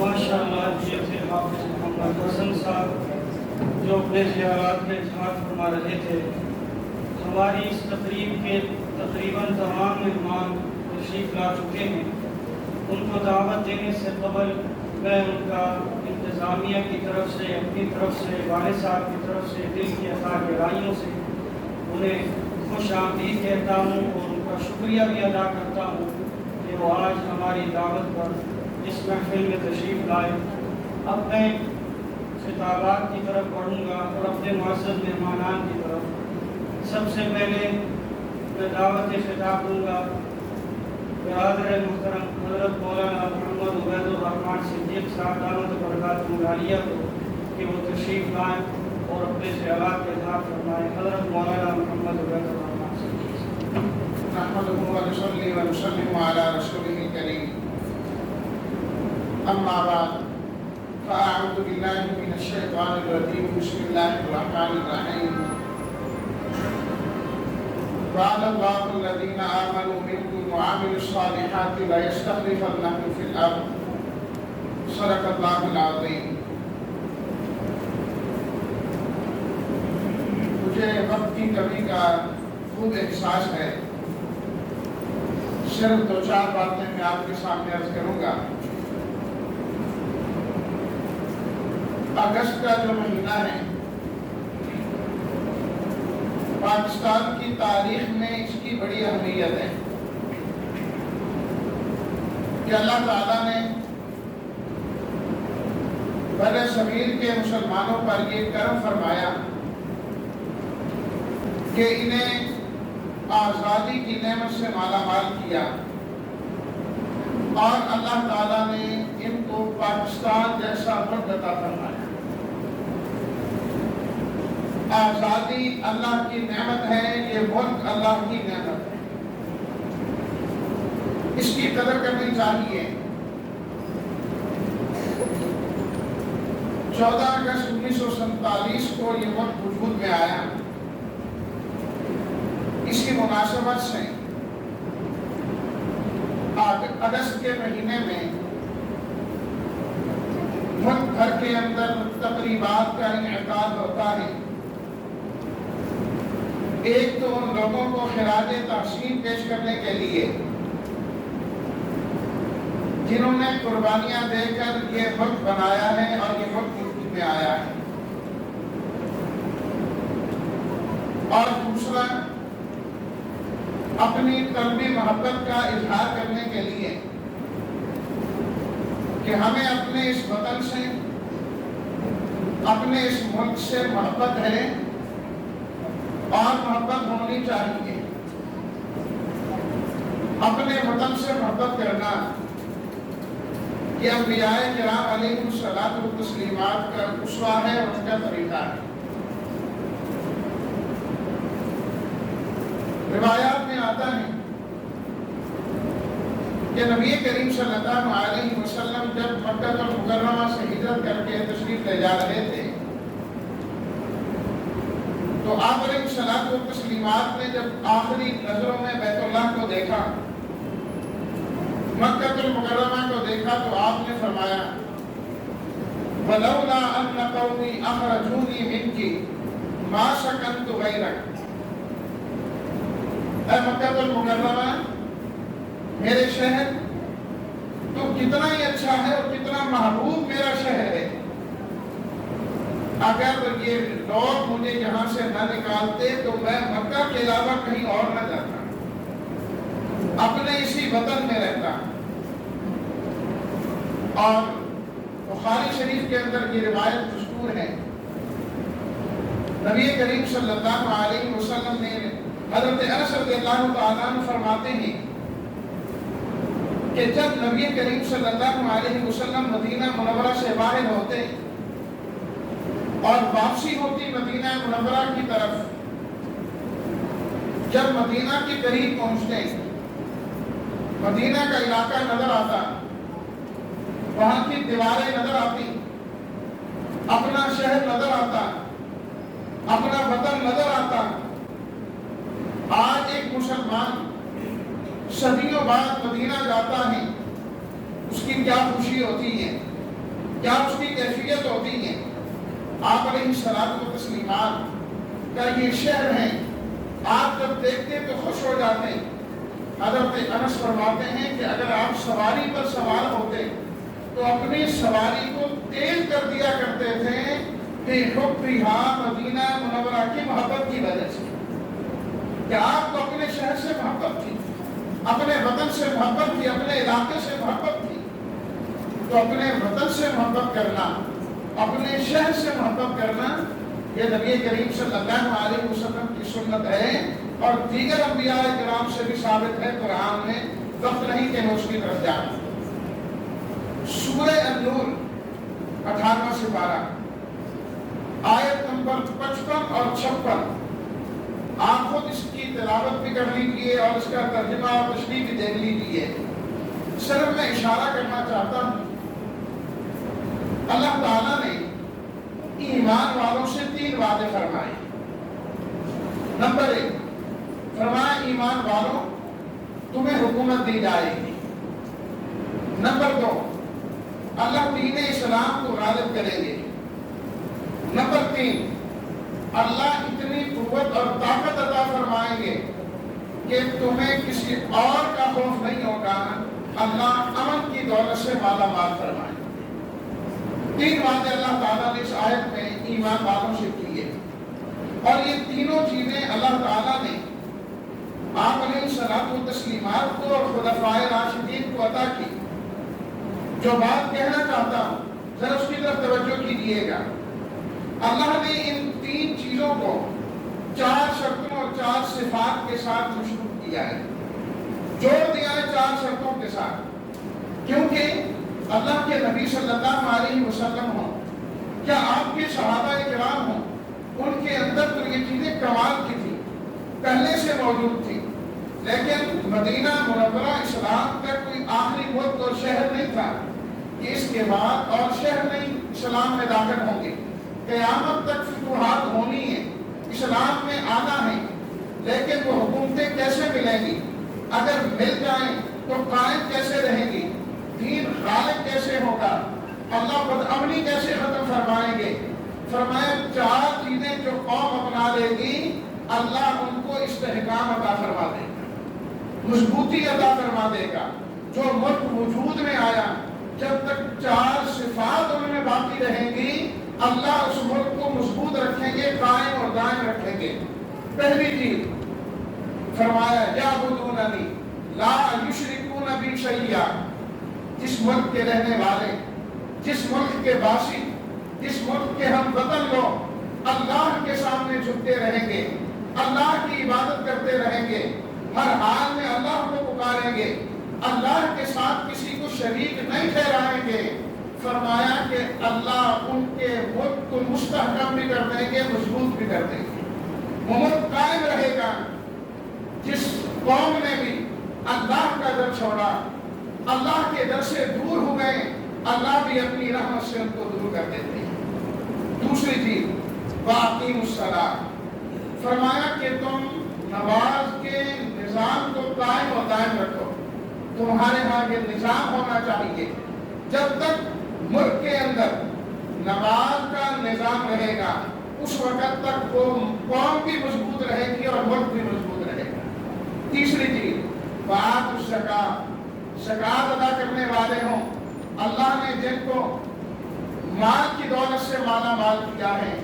ماشاء اللہ یہ تھے حافظ محمد حسن صاحب جو اپنے خیالات کا اظہار فرما رہے تھے۔ ہماری اس تقریب کے تقریباً تمام مہمان تشریف لا چکے ہیں۔ ان کو دعوت دینے سے قبل میں ان کا انتظامیہ کی طرف سے، اپنی طرف سے، والد صاحب کی طرف سے دل کی عطا گہرائیوں سے انہیں خوش آمدید کہتا ہوں اور ان کا شکریہ بھی ادا کرتا ہوں کہ وہ آج ہماری دعوت پر اس محفل میں تشریف لائے۔ اب میں خطابات کی طرف بڑھوں گا اور اپنے معزز مہمانان کی طرف۔ سب سے پہلے میں دعوت خطاب دوں گا برادر محترم حضرت مولانا محمد عبید الرحمن صدیق صاحب دامت برکاتہ عالیہ کو کہ وہ تشریف لائیں اور اپنے خیالات کا اظہار فرمائیں۔ حضرت مولانا محمد عبید الرحمن صدیق نحمده ونصلي ونسلم على رسوله الكريم أما بعد فأعوذ بالله من الشيطان الرجيم بسم الله الرحمن الرحيم وعد الله الذين آمنوا منكم وعملوا الصالحات ليستخلفنهم في الأرض صدق الله العظيم۔ مجھے وقت کی کمی کا خوب احساس ہے، صرف دو چار باتیں میں آپ کے سامنے عرض کروں گا۔ اگست کا جو مہینہ ہے پاکستان کی تاریخ میں اس کی بڑی اہمیت ہے کہ اللہ تعالیٰ نے بر صغیر کے مسلمانوں پر یہ کرم فرمایا کہ انہیں آزادی کی نعمت سے مالا مال کیا، اور اللہ تعالیٰ نے ان کو پاکستان جیسا ملک عطا فرمایا۔ آزادی اللہ کی نعمت ہے، یہ ملک اللہ کی نعمت ہے، اس کی قدر کرنی چاہیے۔ 14 اگست 1947 کو یہ ملک وجود میں آیا۔ اسی مناسبت سے اگست کے مہینے میں ملک بھر کے اندر تقریبات کا انعقاد ہوتا ہے۔ ایک تو ان لوگوں کو خراج تحسین پیش کرنے کے لیے جنہوں نے قربانیاں دے کر یہ ملک بنایا ہے اور یہ ملک وجود میں آیا ہے، اور دوسرا اپنی قلبی محبت کا اظہار کرنے کے لیے کہ ہمیں اپنے اس وطن سے، اپنے اس ملک سے محبت ہے اور محبت ہونی چاہیے۔ اپنے وطن سے محبت کرنا یہ انبیاء کرام علیہ الصلوۃ والتسلیمات کا اسوہ ہے اور ان کا طریقہ ہے۔ روایات میں آتا ہے کہ نبی کریم صلی اللہ علیہ وسلم جب مکہ المکرمہ سے ہجرت کر کے تشریف لے جا رہے تھے تو آپ علیہ الصلوۃ والتسلیمات نے جب آخری نظروں میں بیت اللہ کو دیکھا، مکہ المکرمہ کو دیکھا، تو آپ نے فرمایا وَلَوْلَا أَنَّ قَوْمِي أَخْرَجُونِي مِنْكِ مَا سَكَنْتُ غَيْرَكَ۔ اے مکہ المکرمہ، میرے شہر تو کتنا ہی اچھا ہے اور کتنا محبوب میرا شہر ہے، اگر یہ لوگ مجھے یہاں سے نہ نکالتے تو میں مکہ کے علاوہ کہیں اور نہ جاتا، اپنے اسی وطن میں رہتا۔ اور بخاری شریف کے اندر یہ روایت مذکور ہے، نبی کریم صلی اللہ علیہ وسلم نے حضرت انس رضی اللہ تعالیٰ عنہ فرماتے ہیں کہ جب نبی کریم صلی اللہ علیہ وسلم مدینہ منورہ سے باہر ہوتے اور واپسی ہوتی مدینہ منورہ کی طرف، جب مدینہ کے قریب پہنچتے مدینہ کا علاقہ نظر آتا، وہاں کی دیواریں نظر آتی، اپنا شہر نظر آتا، اپنا وطن نظر آتا۔ آج ایک مسلمان صدیوں بعد مدینہ جاتا ہے، اس کی کیا خوشی ہوتی ہے، کیا اس کی کیفیت ہوتی ہے۔ آپ علیہ الصلوۃ والتسلیمات کا یہ شہر ہے، آپ جب دیکھتے تو خوش ہو جاتے ہیں۔ حضرت انس فرماتے ہیں کہ اگر آپ سواری پر سوار ہوتے تو اپنی سواری کو تیز کر دیا کرتے تھے کہ حبھا مدینہ منورہ کی محبت کی وجہ سے، کہ آپ کو اپنے شہر سے محبت تھی، اپنے وطن سے محبت تھی، اپنے علاقے سے محبت تھی۔ تو اپنے وطن سے محبت کرنا، اپنے شہر سے محبت کرنا، یہ نبی کریم صلی اللہ علیہ وسلم کی سنت ہے، اور دیگر انبیاء کرام سے بھی ثابت ہے قرآن میں۔ وقت نہیں کہ میں اس کی طرف جاؤں۔ سورہ النور 18واں سپارہ آیت نمبر 55 اور 56، آپ خود اس کی تلاوت بھی کر لیجیے اور اس کا ترجمہ اور تشریح بھی دیکھ لیجیے۔ صرف میں اشارہ کرنا چاہتا ہوں، اللہ تعالیٰ نے ایمان والوں سے 3 وعدے فرمائے۔ نمبر 1 فرمایا ایمان والوں تمہیں حکومت دی جائے گی۔ نمبر 2 اللہ دین اسلام کو غالب کریں گے۔ نمبر 3 اللہ اتنی قوت اور طاقت عطا فرمائیں گے کہ تمہیں کسی اور کا خوف نہیں ہوگا، اللہ امن کی دولت سے مالا مال فرمائیں گے۔ 3 وعدے اللہ تعالیٰ نے اس آیت میں ایمان والوں سے کیے، اور یہ تینوں چیزیں اللہ تعالیٰ نے آپ علیہ الصلوۃ والتسلیمات کو اور خلفائے راشدین کو عطا کی۔ جو بات کہنا چاہتا ہوں ذرا اس کی طرف توجہ کیجیے گا۔ اللہ نے ان 3 چیزوں کو 4 شرطوں اور 4 صفات کے ساتھ مشروط کیا ہے، جوڑ دیا ہے 4 شرطوں کے ساتھ، کیونکہ اللہ کے نبی صلی اللہ علیہ وسلم ہوں، کیا آپ کے صحابہ کرام ہوں، ان کے اندر تو یہ چیزیں کمال کی تھی، پہلے سے موجود تھی، لیکن مدینہ منورہ اسلام کا کوئی آخری ملک اور شہر نہیں تھا کہ اس کے بعد اور شہر نہیں اسلام میں داخل ہوں گے۔ قیامت تک فتوحات ہونی ہے، اسلام میں آنا ہے، لیکن وہ حکومتیں کیسے ملیں گی، اگر مل جائیں تو قائم کیسے رہیں گی، دین غالب کیسے ہوگا، اللہ بدامنی کیسے ختم فرمائیں گے۔ فرمایا 4 چیزیں جو قوم اپنا لے گی اللہ ان کو استحکام عطا فرما دے گا، مضبوطی عطا فرما دے گا۔ جو ملک وجود میں آیا جب تک 4 صفات ان میں باقی رہیں گی اللہ اس ملک کو مضبوط رکھیں گے، قائم اور دائم رکھیں گے۔ پہلی چیز فرمایا یعبدوننی لا یشرکون بی شیئا، جس ملک کے رہنے والے، جس ملک کے باسی، جس ملک کے ہم وطن لوگ اللہ کے سامنے جھکتے رہیں گے، اللہ کی عبادت کرتے رہیں گے، ہر حال میں اللہ کو پکاریں گے، اللہ کے ساتھ کسی کو شریک نہیں ٹھہرائیں گے۔ فرمایا کہ اللہ ان کے ملک کو مستحکم بھی کر دیں گے، مضبوط بھی کر دیں گے، وہ ملک قائم رہے گا۔ جس قوم نے بھی اللہ کا در چھوڑا، اللہ کے در سے دور ہو گئے، اللہ بھی اپنی رحمت سے ان کو دور کر دیتے ہیں۔ دوسری چیز وَأَقِیمُوا الصَّلَاةَ، فرمایا کہ تم نماز کے نظام کو قائم و دائم رکھو۔ تمہارے ہاں یہ نظام ہونا چاہیے، جب تک ملک کے اندر نماز کا نظام رہے گا اس وقت تک وہ قوم بھی مضبوط رہے گی اور ملک بھی مضبوط رہے گا۔ تیسری چیز وآتوا الزکاۃ، زکوٰۃ ادا کرنے والے ہوں۔ اللہ نے جن کو مال کی دولت سے مالا مال کیا ہے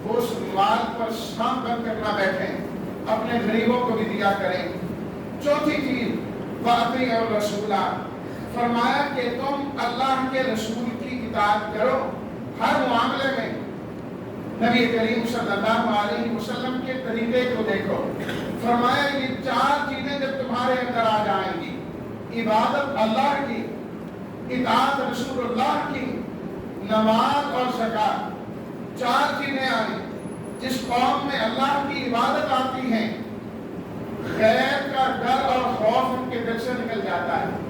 وہ اس مال پر سام بند کرنا بیٹھیں، اپنے غریبوں کو بھی دیا کریں۔ چوتھی چیز وَأَطِیعُوا الرَّسُولَ، فرمایا کہ تم اللہ کے رسول کی اطاعت کرو ہر معاملے میں۔ نبی کریم صلی اللہ علیہ وسلم کے طریقے کو دیکھو۔ فرمایا یہ 4 چیزیں جب تمہارے اندر آ جائیں گی، عبادت اللہ کی، اطاعت رسول اللہ کی، نماز اور زکوٰۃ، 4 چیزیں آئیں۔ جس قوم میں اللہ کی عبادت آتی ہے غیر کا ڈر اور خوف ان کے دل سے نکل جاتا ہے۔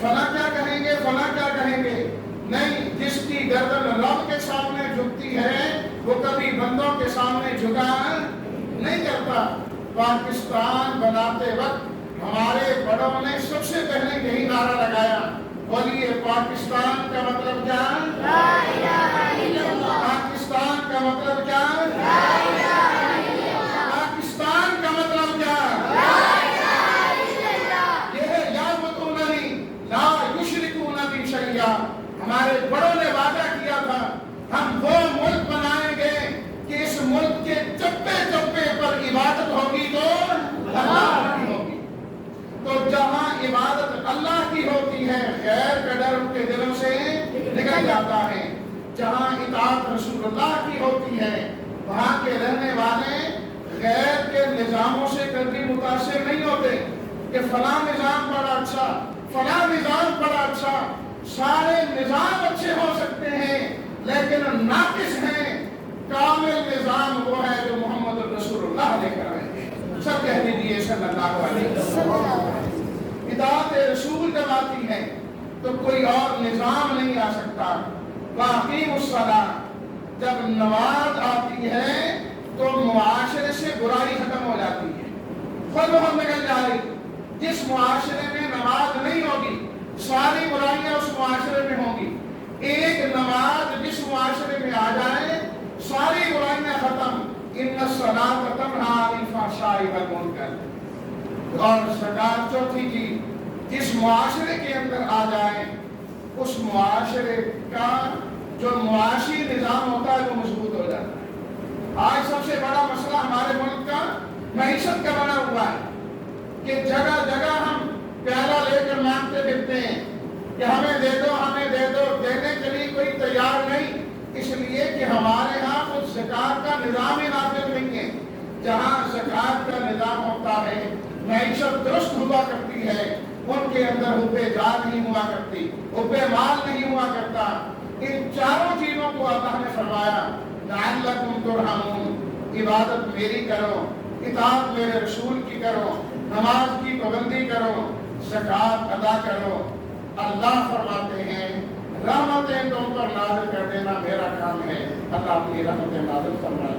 فلاں کیا کہیں گے، فلاں کیا کہیں گے، نہیں، جس کی گردن رب کے سامنے جھکتی ہے وہ کبھی بندوں کے سامنے جھکا نہیں کرتا۔ پاکستان بناتے وقت ہمارے بڑوں نے سب سے پہلے یہی نعرہ لگایا، بولیے پاکستان کا مطلب کیا؟ لا الہ الا اللہ۔ پاکستان کا مطلب کیا؟ لا الہ الا اللہ۔ پاکستان کا مطلب کیا؟ لا الہ الا اللہ۔ یہ ہے یعبدوننی لا یشرکون بی شیئا۔ ہمارے بڑوں نے وعدہ کیا تھا ہم وہ ملک بنائیں گے کہ اس ملک کے چپے چپے پر عبادت ہوگی تو اللہ کی ہوگی۔ تو جہاں عبادت اللہ کی ہوتی ہے غیر کا ڈر ان کے دلوں سے نکل جاتا ہے۔ جہاں اطاعت رسول اللہ کی ہوتی ہے وہاں کے رہنے والے غیر کے نظاموں سے کبھی متاثر نہیں ہوتے کہ فلاں نظام بڑا اچھا، فلاں نظام بڑا اچھا۔ سارے نظام اچھے ہو سکتے ہیں لیکن ناقص ہیں۔ کامل نظام وہ ہے جو محمد رسول اللہ لے کر آئے ہیں۔ سب کہہ دیجیے صلی اللہ علیہ وسلم۔ اطاعت رسول جب آتی ہے تو کوئی اور نظام نہیں آ سکتا۔ وَأَقِیمُوا الصَّلَاةَ، جب نماز آتی ہے تو معاشرے سے برائی ختم ہو جاتی ہے، خود بخود نکل جائے گی۔ جس معاشرے میں نماز نہیں ہوگی ساری برائیاں اس معاشرے میں ہوں گی۔ ایک نماز جس معاشرے میں آ جائے ساری برائیاں ختم۔ ان الصلاۃ تنہی عن الفحشاء والمنکر۔ اور زکوٰۃ چوتھی چیز جس معاشرے کے اندر آ جائے اس معاشرے کا جو معاشی نظام ہوتا ہے وہ مضبوط ہو جاتا ہے۔ آج سب سے بڑا مسئلہ ہمارے ملک کا معیشت کا بنا ہوا ہے کہ جگہ جگہ ہم پیالہ لے کر مانگتے پھرتے ہیں کہ ہمیں دے دو، ہمیں دے دو، دینے کے لیے کوئی تیار نہیں، اس لیے کہ ہمارے ہاں کچھ زکوٰۃ کا نظام ہی نافذ نہیں ہے۔ جہاں زکوٰۃ کا نظام ہوتا ہے معیشت درست ہوا کرتی ہے، ان کے اندر حب جان نہیں ہوا کرتی، حب مال نہیں ہوا کرتا۔ ان چاروں چیزوں کو اللہ نے فرمایا لعلکم ترحمون، عبادت میری کرو، اطاعت میرے رسول کی کرو، نماز کی پابندی کرو، زکوٰۃ ادا کرو۔ اللہ فرماتے ہیں رحمتیں تم پر نازل کر دینا میرا کام ہے۔ اللہ اپنی رحمتیں نازل فرمائے۔